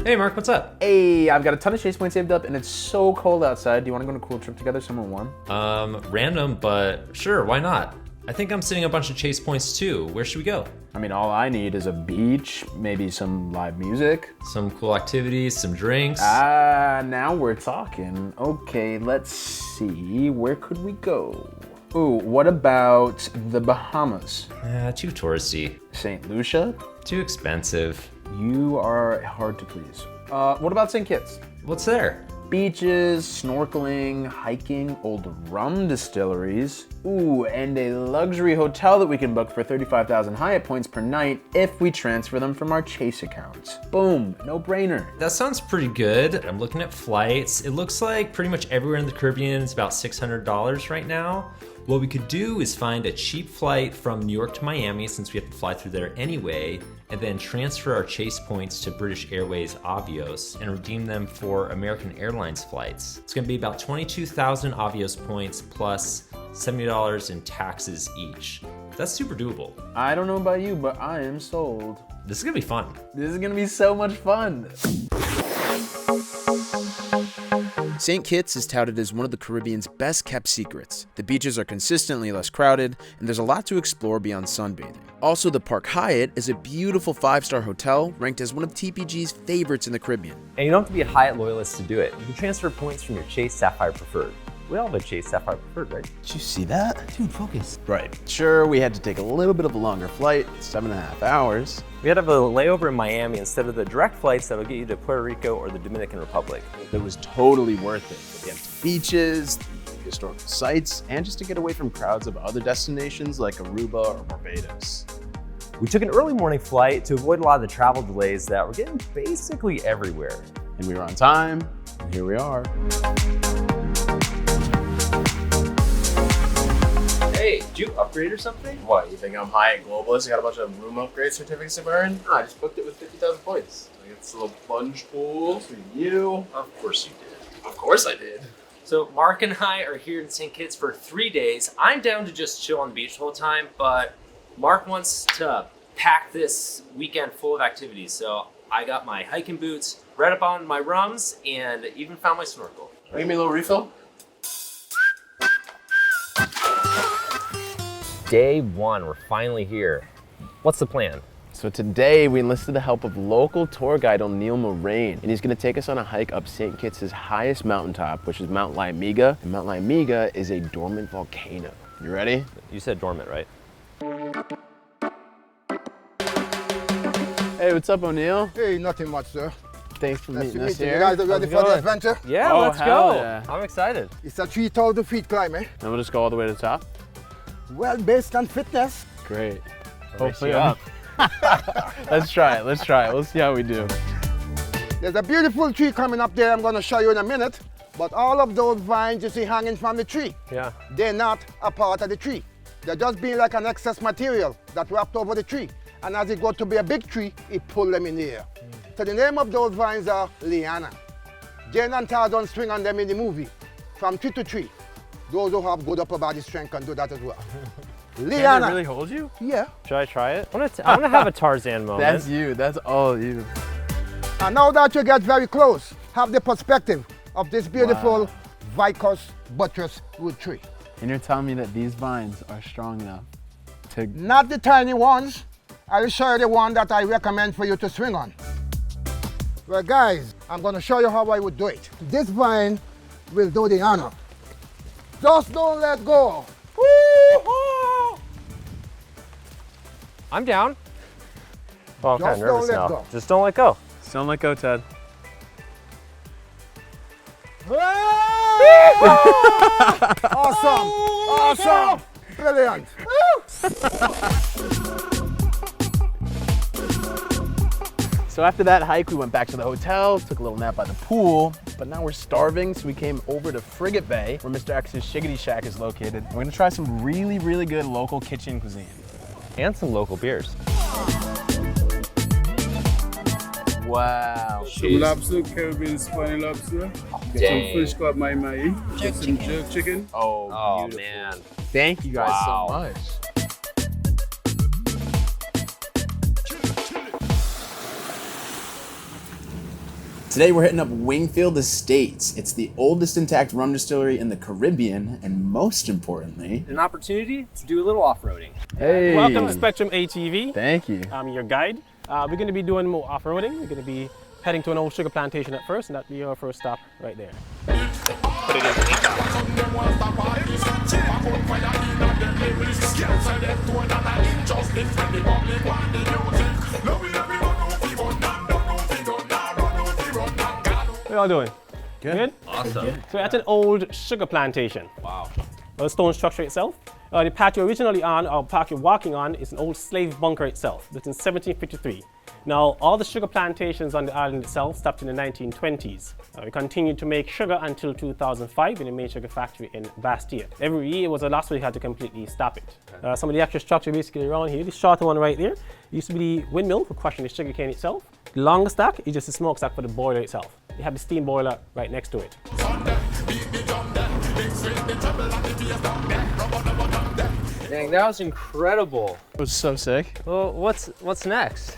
Hey Mark, what's up? Hey, I've got a ton of chase points saved up and it's so cold outside. Do you want to go on a cool trip together somewhere warm? Random, but sure, why not? I think I'm setting a bunch of chase points too. Where should we go? I mean, all I need is a beach, maybe some live music. Some cool activities, some drinks. Now we're talking. Okay, let's see. Where could we go? Ooh, what about the Bahamas? Too touristy. St. Lucia? Too expensive. You are hard to please. What about St. Kitts? What's there? Beaches, snorkeling, hiking, old rum distilleries. Ooh, and a luxury hotel that we can book for 35,000 Hyatt points per night if we transfer them from our Chase accounts. Boom, no brainer. That sounds pretty good. I'm looking at flights. It looks like pretty much everywhere in the Caribbean is about $600 right now. What we could do is find a cheap flight from New York to Miami, since we have to fly through there anyway, and then transfer our Chase points to British Airways Avios and redeem them for American Airlines flights. It's gonna be about 22,000 Avios points plus $70 in taxes each. That's super doable. I don't know about you, but I am sold. This is gonna be fun. This is gonna be so much fun. St. Kitts is touted as one of the Caribbean's best kept secrets. The beaches are consistently less crowded, and there's a lot to explore beyond sunbathing. Also, the Park Hyatt is a beautiful 5-star hotel ranked as one of TPG's favorites in the Caribbean. And you don't have to be a Hyatt loyalist to do it. You can transfer points from your Chase Sapphire Preferred. We all have a Chase Sapphire Preferred, right? Did you see that? Dude, focus. Right. Sure, we had to take a little bit of a longer flight, 7.5 hours. We had to have a layover in Miami instead of the direct flights that'll get you to Puerto Rico or the Dominican Republic. It was totally worth it for the empty beaches, the historical sites, and just to get away from crowds of other destinations like Aruba or Barbados. We took an early morning flight to avoid a lot of the travel delays that were getting basically everywhere. And we were on time, and here we are. Hey, did you upgrade or something? What, you think I'm Hyatt Globalist? I got a bunch of room upgrade certificates to burn? No, I just booked it with 50,000 points. I got this little plunge pool for you. Of course you did. Of course I did. So Mark and I are here in St. Kitts for 3 days. I'm down to just chill on the beach the whole time, but Mark wants to pack this weekend full of activities. So I got my hiking boots, read up on my rums, and even found my snorkel. Give me a little refill. Day one, we're finally here. What's the plan? So today we enlisted the help of local tour guide O'Neill Moraine, and he's gonna take us on a hike up St. Kitts' highest mountaintop, which is Mount Lyamiga. And Mount Lyamiga is a dormant volcano. You ready? You said dormant, right? Hey, what's up, O'Neill? Hey, nothing much, sir. Thanks for Nice to meeting meet us you. You here. guys are ready for the adventure? Yeah, Oh, let's hell go. yeah. I'm excited. It's a 3,000 feet climb, eh? And we'll just go all the way to the top? Well, based on fitness. Great. Hopefully up. Let's try it. We'll see how we do. There's a beautiful tree coming up there I'm going to show you in a minute. But all of those vines you see hanging from the tree, Yeah. they're not a part of the tree. They're just being like an excess material that wrapped over the tree. And as it got to be a big tree, it pulled them in the air. So the name of those vines are liana. Jane and Tarzan swing on them in the movie, from tree to tree. Those who have good upper body strength can do that as well. Can Liana. it really hold you? Yeah. Should I try it? I want to have a Tarzan moment. That's you. That's all you. And now that you get very close, have the perspective of this beautiful vicus buttress wood tree. And you're telling me that these vines are strong enough to... Not the tiny ones. I'll show you the one that I recommend for you to swing on. Well, guys, I'm going to show you how I would do it. This vine will do the honor. Just don't let go. Woo-hoo! I'm down. Oh, I'm kind of Just don't nervous let now. go. Just don't let go. Don't let go, Ted. Awesome! Awesome! Brilliant! So after that hike, we went back to the hotel, took a little nap by the pool, but now we're starving, so we came over to Frigate Bay, where Mr. X's Shiggity Shack is located. We're gonna try some really, really good local kitchen cuisine. And some local beers. Wow. Some lobster, Caribbean spiny lobster. Get some fish called mai. Get some jerk chicken. Oh, beautiful. Man. Thank you guys Wow. so much. Today we're hitting up Wingfield Estates. It's the oldest intact rum distillery in the Caribbean, and most importantly, an opportunity to do a little off-roading. Hey! Welcome to Spectrum ATV. Thank you. I'm your guide. We're going to be doing more off-roading. We're going to be heading to an old sugar plantation at first, and that'll be our first stop right there. How y'all doing? Good? Awesome. So that's an old sugar plantation. Wow. The stone structure itself. The path you're originally on, or path you're walking on, is an old slave bunker itself, built in 1753. Now, all the sugar plantations on the island itself stopped in the 1920s. We continued to make sugar until 2005 in the main sugar factory in Bastille. Every year was the last one we had to completely stop it. Some of the extra structure basically around here, the shorter one right there, used to be the windmill for crushing the sugar cane itself. The longer stack is just a smokestack for the boiler itself. You have the steam boiler right next to it. Dang, that was incredible. It was so sick. Well, what's next?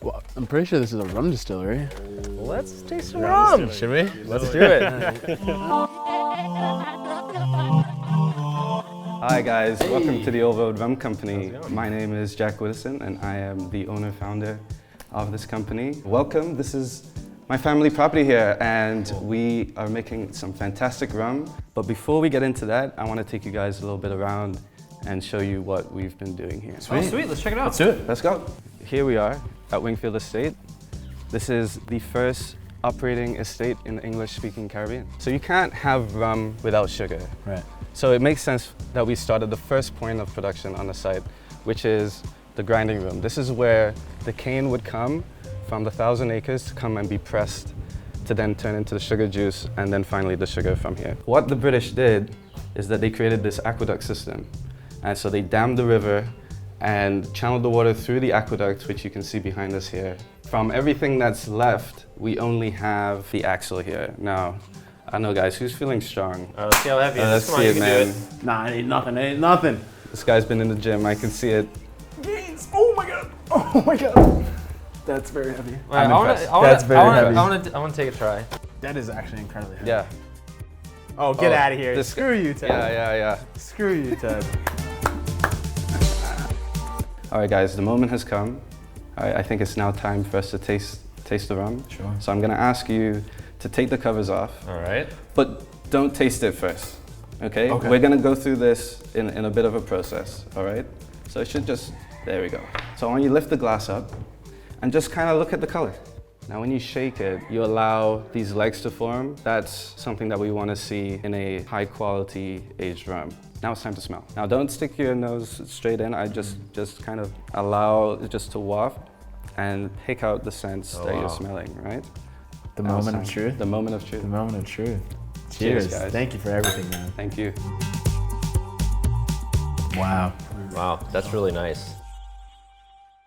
Well, I'm pretty sure this is a rum distillery. Let's taste some rum. Should we? Let's do it. Hi guys, welcome to the Old Road Rum Company. My name is Jack Wilson and I am the owner-founder of this company. Welcome, this is my family property here and we are making some fantastic rum. But before we get into that, I want to take you guys a little bit around and show you what we've been doing here. Oh, sweet, let's check it out. Let's do it, let's go. Here we are at Wingfield Estate. This is the first operating estate in the English-speaking Caribbean. So you can't have rum without sugar. Right. So it makes sense that we started the first point of production on the site, which is the grinding room. This is where the cane would come from the 1,000 acres to come and be pressed to then turn into the sugar juice and then finally the sugar from here. What the British did is that they created this aqueduct system. And so they dammed the river and channeled the water through the aqueduct, which you can see behind us here. From everything that's left, we only have the axle here. Now, I don't know guys, who's feeling strong? Let's see how heavy it is. Let's Come on, see you it, can man. do it. Nah, it ain't nothing, it ain't nothing. This guy's been in the gym, I can see it. Oh my god, oh my god. That's very heavy. Right, That's very heavy. I want to take a try. That is actually incredibly heavy. Yeah. Oh, get Oh, out of here. this- Screw you, Ted. Yeah. Screw you, Ted. All right, guys, the moment has come. I think it's now time for us to taste the rum. Sure. So I'm gonna ask you to take the covers off, All right. but don't taste it first, okay? Okay. We're gonna go through this in a bit of a process, all right? So it should just, there we go. So when you lift the glass up and just kind of look at the color. Now when you shake it, you allow these legs to form. That's something that we want to see in a high quality aged rum. Now it's time to smell. Now don't stick your nose straight in. I just kind of allow it just to waft and pick out the scents that you're smelling, right? The Now it's moment of time. truth. The moment of truth. The moment of truth. Cheers, Cheers, guys. Thank you for everything, man. Thank you. Wow. Wow, that's really nice.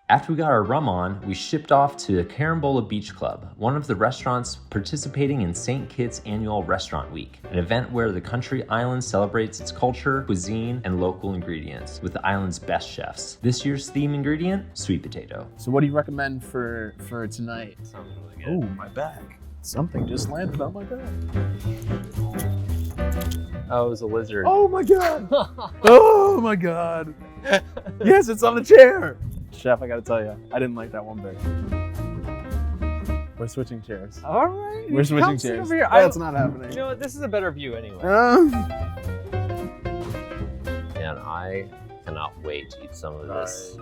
After we got our rum on, we shipped off to Carambola Beach Club, one of the restaurants participating in St. Kitts Annual Restaurant Week, an event where the country island celebrates its culture, cuisine, and local ingredients with the island's best chefs. This year's theme ingredient, sweet potato. So what do you recommend for tonight? Sounds really good. Oh, my back. Something just landed on my back. Oh, it was a lizard. Oh my god! Oh my god! Yes, it's on the chair! Chef, I gotta tell you, I didn't like that one bit. We're switching chairs. All right. We're switching Come sit chairs. over here. That's not happening. You know what? This is a better view anyway. Man, I cannot wait to eat some of this.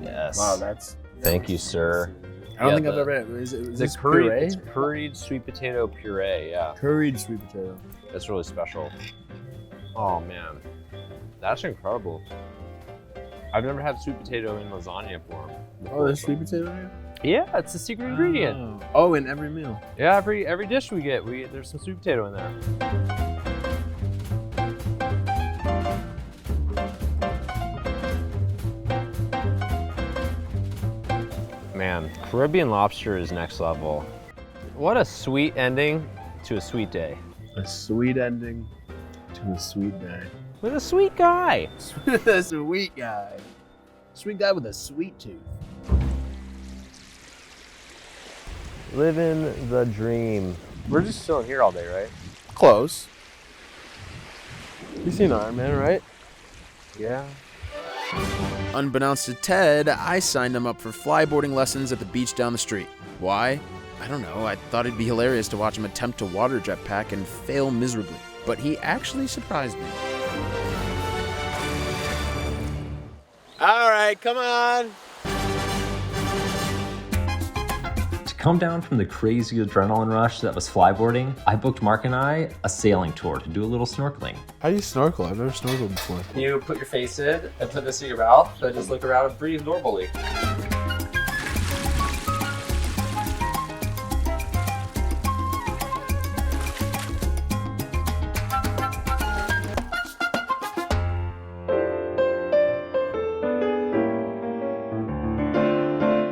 Yes. Wow, that's... Thank you, sir. I don't Yeah, think I've the- ever had... Is The this curried, puree? it's curried sweet potato puree, yeah. Curried sweet potato. That's really special. Oh man, that's incredible. I've never had sweet potato in lasagna form. Oh, there's sweet potato here? Yeah, it's a secret ingredient. Oh, in every meal. Yeah, every dish we get, there's some sweet potato in there. Man, Caribbean lobster is next level. What a sweet ending to a sweet day. A sweet ending to a sweet day. With a sweet guy. A sweet guy. Sweet guy with a sweet tooth. Living the dream. We're just chilling here all day, right? Close. You seen Iron Man, right? Yeah. Unbeknownst to Ted, I signed him up for flyboarding lessons at the beach down the street. Why? I don't know. I thought it'd be hilarious to watch him attempt to water jetpack and fail miserably. But he actually surprised me. All right, come on. To come down from the crazy adrenaline rush that was flyboarding, I booked Mark and I a sailing tour to do a little snorkeling. How do you snorkel? I've never snorkeled before. You put your face in and put this in your mouth, so just look around and breathe normally.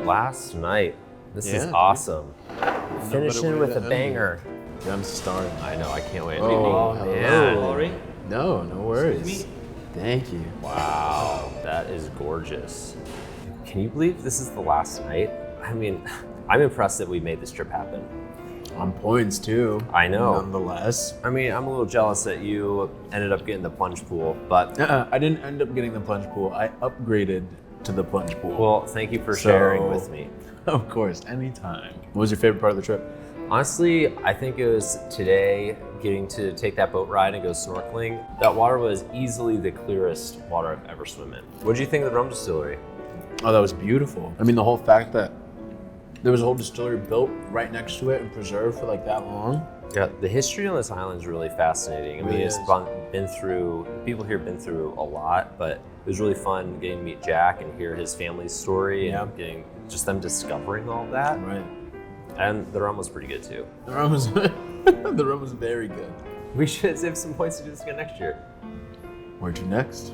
Last night. This is Yeah, awesome. better Finishing way with to a end banger. Yeah, I'm starving. I know, I can't wait. Oh, man. No, no worries. Thank you. Wow, that is gorgeous. Can you believe this is the last night? I mean, I'm impressed that we made this trip happen. On points too. I know. Nonetheless. I mean, I'm a little jealous that you ended up getting the plunge pool, but I didn't end up getting the plunge pool. I upgraded to the plunge pool. well, thank you for sharing with me. Of course, anytime. What was your favorite part of the trip? Honestly, I think it was today getting to take that boat ride and go snorkeling. That water was easily the clearest water I've ever swum in. What did you think of the rum distillery? Oh, that was beautiful. I mean, the whole fact that there was a whole distillery built right next to it and preserved for like that long. Yeah, the history on this island is really fascinating. I mean, Really it's is. been through, people here have been through a lot, but it was really fun getting to meet Jack and hear his family's story and getting just them discovering all that. Right. And the rum was pretty good too. The rum was the rum was very good. We should save some points to do this again next year. Where to next?